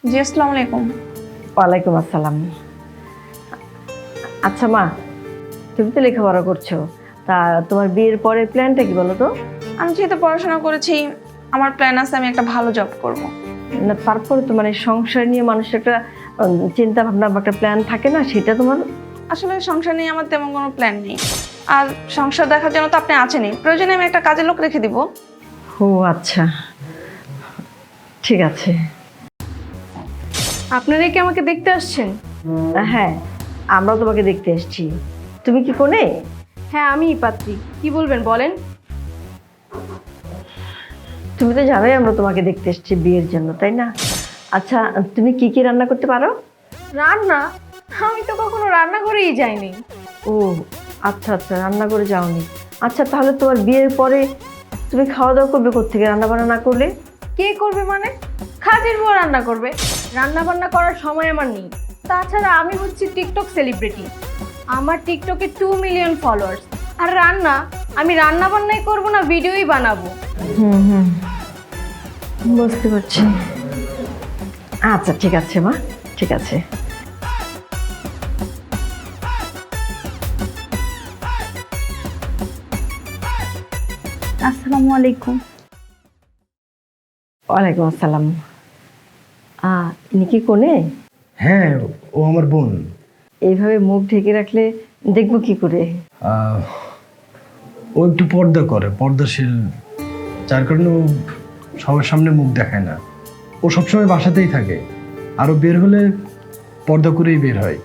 জি, আসসালামু আলাইকুম। ওয়ালাইকুম আসসালাম। আচ্ছা মা, তুমি তো লেখাপড়া করছো, তা তোমার বিয়ের পরের প্ল্যানটা কি বলো তো? আমি যেহেতু পড়াশোনা করেছি, আমার প্ল্যান আছে আমি একটা ভালো জব করব। না তারপরে তো মানে সংসার নিয়ে মানুষের একটা চিন্তা ভাবনা বা একটা প্ল্যান থাকে না, সেটা তোমার? আসলে সংসার নিয়ে আমার তেমন কোনো প্ল্যান নেই। আর সংসার দেখার জন্য তো আপনি আছেনই, প্রয়োজনে আমি একটা কাজের লোক রেখে দিব। ও আচ্ছা, ঠিক আছে। আপনারা কি আমাকে দেখতে আসছেন? হ্যাঁ, আমরাও তোমাকে দেখতে এসেছি। তুমি কি কোনে? হ্যাঁ, আমিই পাত্রী। কি বলবেন বলেন। তুমি তো জানোই আমরা তোমাকে দেখতে এসেছি বিয়ের জন্য, তাই না? আচ্ছা, তুমি কি কি রান্না করতে পারো? রান্না? আমি তো কখনো রান্না করেই যাইনি। ও আচ্ছা আচ্ছা, রান্না করে যাওনি। আচ্ছা, তাহলে তোমার বিয়ের পরে তুমি খাওয়া দাওয়া করবে কোত্থেকে, রান্না বান্না না করলে? কে করবে মানে? কাজের বউ রান্না করবে। রান্না বান্না করার সময় আমার নেই। তাছাড়া আমি হচ্ছি টিকটক সেলিব্রিটি। আমার টিকটকে 2 মিলিয়ন ফলোয়ার্স। আর রান্না, আমি রান্না বান্নাই করবো না, ভিডিওই বানাবো। হুম হুম, বুঝতে পারছি। আচ্ছা ঠিক আছে মা, ঠিক আছে। আসসালামু আলাইকুম। ওয়ালাইকুম আসসালাম। ইনি কি কোনে? হ্যাঁ, ও আমার বোন। এইভাবে মুখ ঢেকে রাখলে দেখবো কি করে? আহ, ও একটু পর্দা করে, পর্দাশীল, যার কারণে ও সবার সামনে মুখ দেখায় না। ও সবসময় বাসাতেই থাকে, আরও বের হলে পর্দা করেই বের হয়।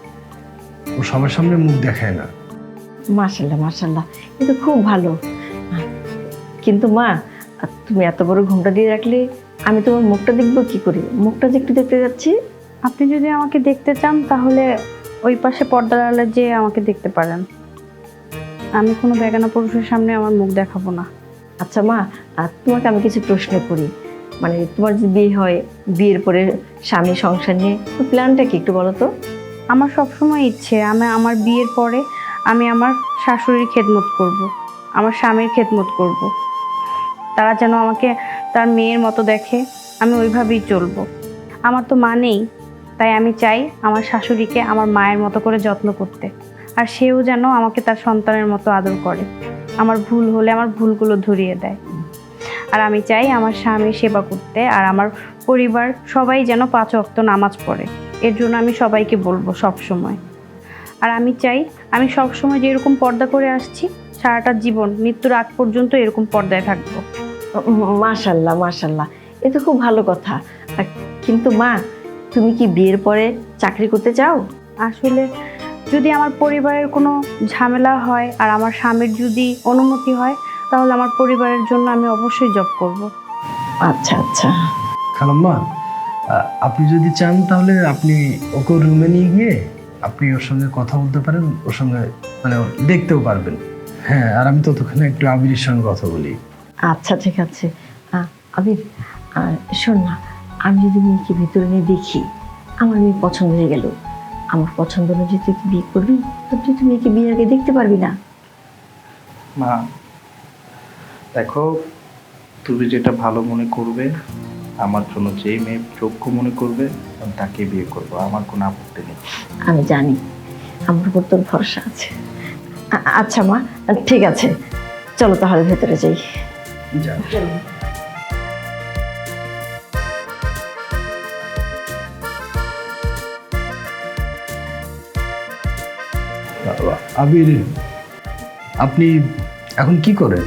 ও সবার সামনে মুখ দেখায় না। মাশাল্লাহ মাশাল্লাহ, কিন্তু খুব ভালো। কিন্তু মা, তুমি এত বড় ঘুমটা দিয়ে রাখলে আমি তোমার মুখটা দেখবো কি করে? মুখটা যে একটু দেখতে যাচ্ছি। আপনি যদি আমাকে দেখতে চান তাহলে ওই পাশে পর্দার আড়ালে যেয়ে আমাকে দেখতে পারেন। আমি কোনো বেগানা পুরুষের সামনে আমার মুখ দেখাবো না। আচ্ছা মা, তোমাকে আমি কিছু প্রশ্ন করি। মানে তোমার যদি বিয়ে হয়, বিয়ের পরে স্বামী সংসার নিয়ে প্ল্যানটা কি একটু বলো তো? আমার সবসময় ইচ্ছে আমি আমার বিয়ের পরে আমি আমার শাশুড়ির খেদমত করব, আমার স্বামীর খেদমত করব। তারা যেন আমাকে তার মেয়ের মতো দেখে, আমি ওইভাবেই চলবো। আমার তো মা নেই, তাই আমি চাই আমার শাশুড়িকে আমার মায়ের মতো করে যত্ন করতে, আর সেও যেন আমাকে তার সন্তানের মতো আদর করে। আমার ভুল হলে আমার ভুলগুলো ধরিয়ে দেয়। আর আমি চাই আমার স্বামীর সেবা করতে, আর আমার পরিবার সবাই যেন 5 ওয়াক্ত নামাজ পড়ে। এর জন্য আমি সবাইকে বলবো সব সময়। আর আমি চাই আমি সব সময় যেরকম পর্দা করে আসছি, সারাটা জীবন মৃত্যুর আগ পর্যন্ত এরকম পর্দায় থাকবো। মাশাল্লাহ মাশাল্লাহ, এ তো খুব ভালো কথা। কিন্তু মা, তুমি কি বিয়ের পরে চাকরি করতে চাও? আসলে যদি আমার পরিবারের কোনো ঝামেলা হয় আর আমার স্বামীর যদি অনুমতি হয়, তাহলে আমার পরিবারের জন্য আমি অবশ্যই জব করব। আচ্ছা আচ্ছা। খালাম্মা, আপনি যদি চান তাহলে আপনি ওকে রুমে নিয়ে গিয়ে আপনি ওর সঙ্গে কথা বলতে পারেন, ওর সঙ্গে মানে দেখতেও পারবেন। হ্যাঁ, আর আমি ততক্ষণে একটু আবিরের সঙ্গে কথা বলি। আচ্ছা ঠিক আছে। আমি শোন না, আমি যদি মেয়েকে ভিতরে নিয়ে দেখি, আমার মেয়ে পছন্দ হয়ে গেল, আমার পছন্দ অনুযায়ী তুই কি বিয়ে করবি? তো তুই তো মেয়েকে বিয়ের আগে দেখতে পারবি না। মা দেখো, তুমি যেটা ভালো মনে করবে, আমার জন্য যে মেয়ে যোগ্য মনে করবে আমি তাকে বিয়ে করবো, আমার কোনো আপত্তি নেই। আমি জানি আমার উপর তোর ভরসা আছে। আচ্ছা মা, ঠিক আছে, চলো তাহলে ভেতরে যাই। যান। আবির, আপনি এখন কি করেন?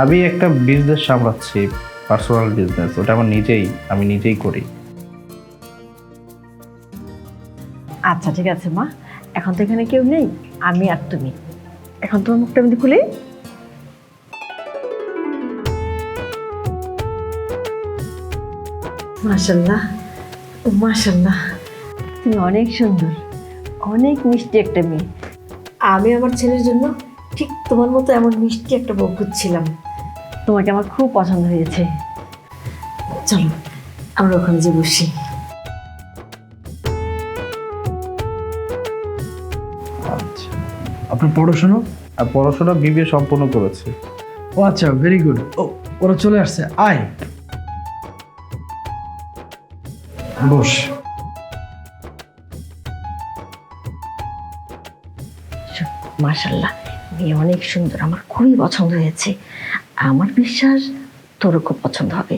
আমি একটা বিজনেস সামলাচ্ছি, পার্সোনাল বিজনেস, ওটা আমি নিজেই করি। আচ্ছা ঠিক আছে মা, এখন তো এখানে কেউ নেই, আমি আর তুমি। এখন তোমার মুখটা আমি খুলি। মাশাল্লাহ মাশাল্লাহ, তুমি অনেক সুন্দর, অনেক মিষ্টি একটা মেয়ে। আমি আমার ছেলের জন্য ঠিক তোমার মতো এমন মিষ্টি একটা বউ খুঁজছিলাম। তোমাকে আমার খুব পছন্দ হয়েছে। চলো আমরা ওখানে যে বসি। আচ্ছা, আপনার পড়াশোনা? আর পড়াশোনা বিবিএ সম্পূর্ণ করেছে। ও আচ্ছা, ভেরি গুড। ও, ওরা চলে আসছে, আয়। বস। মাশাল্লাহ, মেয়ে অনেক সুন্দর, আমার খুবই পছন্দ হয়েছে। আমার বিশ্বাস তোরও খুব পছন্দ হবে।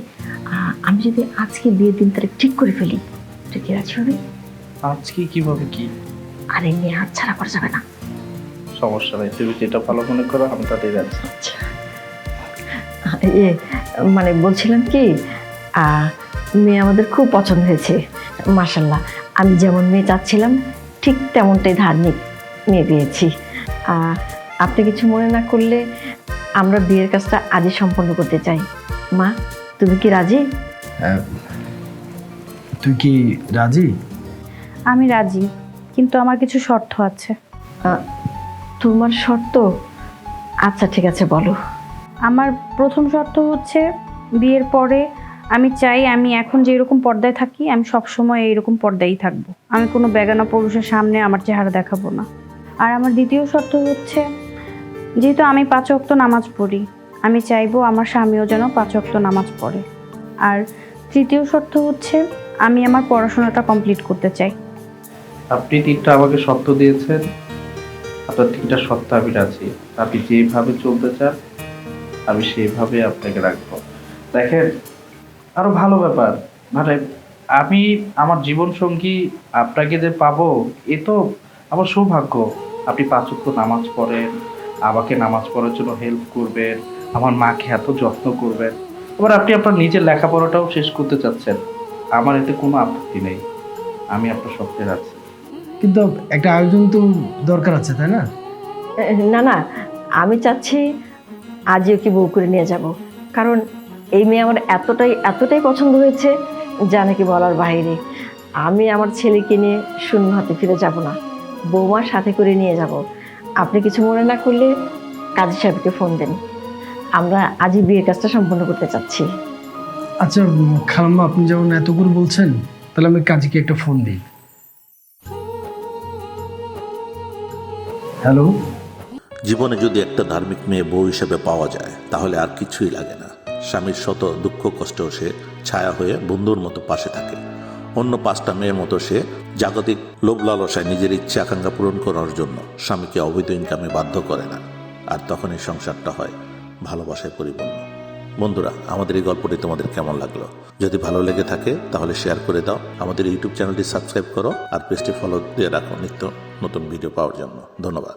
আমি যদি আজকে বিয়ের দিন তারিখ ঠিক করে ফেলি, তুই কি রাজি হবে? আজকে কিভাবে কি? আরে মেয়ে হাত ছাড়া করা যাবে না। সমস্যা নেই, তুমি যেটা ভালো মনে করো আমি তাতেই রাজি। আচ্ছা, এ মানে বলছিলাম কি, মেয়ে আমাদের খুব পছন্দ হয়েছে। মাশাল্লাহ, আমি যেমন মেয়ে চাচ্ছিলাম ঠিক তেমনটাই ধার্মিক মেয়ে পেয়েছি। আপনি কিছু মনে না করলে আমরা বিয়ের কাজটা আজই সম্পন্ন করতে চাই। মা, তুমি কি রাজি? তুই কি রাজি? আমি রাজি, কিন্তু আমার কিছু শর্ত আছে। তোমার শর্ত? আচ্ছা ঠিক আছে, বলো। আমার প্রথম শর্ত হচ্ছে, বিয়ের পরে আমি চাই আমি এখন যেরকম পর্দায় থাকি আমি সবসময় এইরকম পর্দায় থাকবো। আমি কোনো বেগানা পুরুষের সামনে আমার চেহারা দেখাবো না। আর আমার দ্বিতীয় শর্ত হচ্ছে, যেহেতু আমি 5 ওয়াক্ত নামাজ পড়ি, আমি চাইবো আমার স্বামীও যেন 5 ওয়াক্ত নামাজ পড়ে। আর তৃতীয় শর্ত হচ্ছে, আমি আমার পড়াশোনাটা কমপ্লিট করতে চাই। আপনি 3টা আমাকে শর্ত দিয়েছেন, আপনার 3টা শর্ত আমি রাজি। আপনি যেভাবে চলতে চান আমি সেইভাবে আপনাকে রাখবো। দেখেন, আরো ভালো ব্যাপার, মানে আমি আমার জীবন সঙ্গী আপনাকে যে পাবো, এ তো আমার সৌভাগ্য। আপনি 5 ওয়াক্ত নামাজ পড়েন, আমাকে নামাজ পড়ার জন্য হেল্প করবেন, আমার মাকে এত যত্ন করবেন, আবার আপনি আপনার নিজের লেখাপড়াটাও শেষ করতে চাচ্ছেন। আমার এতে কোনো আপত্তি নেই, আমি আপনার শর্তে আছি। কিন্তু একটা আয়োজন তো দরকার আছে, তাই না? না না, আমি চাচ্ছি আজই ওকে বউ করে নিয়ে যাব। কারণ এই মেয়ে আমার এতটাই পছন্দ হয়েছে যা নাকি বলার বাইরে। আমি আমার ছেলেকে নিয়ে শূন্য হাতে ফিরে যাব না, বৌমার সাথে করে নিয়ে যাব। আপনি কিছু মনে না করলে কাজী সাহেবকে ফোন দেন, আমরা আজই বিয়ের কাজটা সম্পন্ন করতে চাচ্ছি। আচ্ছা খালাম্মা, আপনি যেমন এত করে বলছেন, তাহলে আমি কাজীকে একটা ফোন দিই। হ্যালো। জীবনে যদি একটা ধার্মিক মেয়ে বউ হিসেবে পাওয়া যায় তাহলে আর কিছুই লাগে না। স্বামীর শত দুঃখ কষ্টেও সে ছায়া হয়ে বন্ধুর মতো পাশে থাকে। অন্য 5টা মেয়ের মতো সে জাগতিক লোভ লালসায় নিজের ইচ্ছে আকাঙ্ক্ষা পূরণ করার জন্য স্বামীকে অবৈধ ইনকামে বাধ্য করে না। আর তখন এই সংসারটা হয় ভালোবাসায় পরিপূর্ণ। বন্ধুরা, আমাদের এই গল্পটি তোমাদের কেমন লাগলো? যদি ভালো লেগে থাকে তাহলে শেয়ার করে দাও, আমাদের ইউটিউব চ্যানেলটি সাবস্ক্রাইব করো, আর পেজটি ফলো দিয়ে রাখো নিত্য নতুন ভিডিও পাওয়ার জন্য। ধন্যবাদ।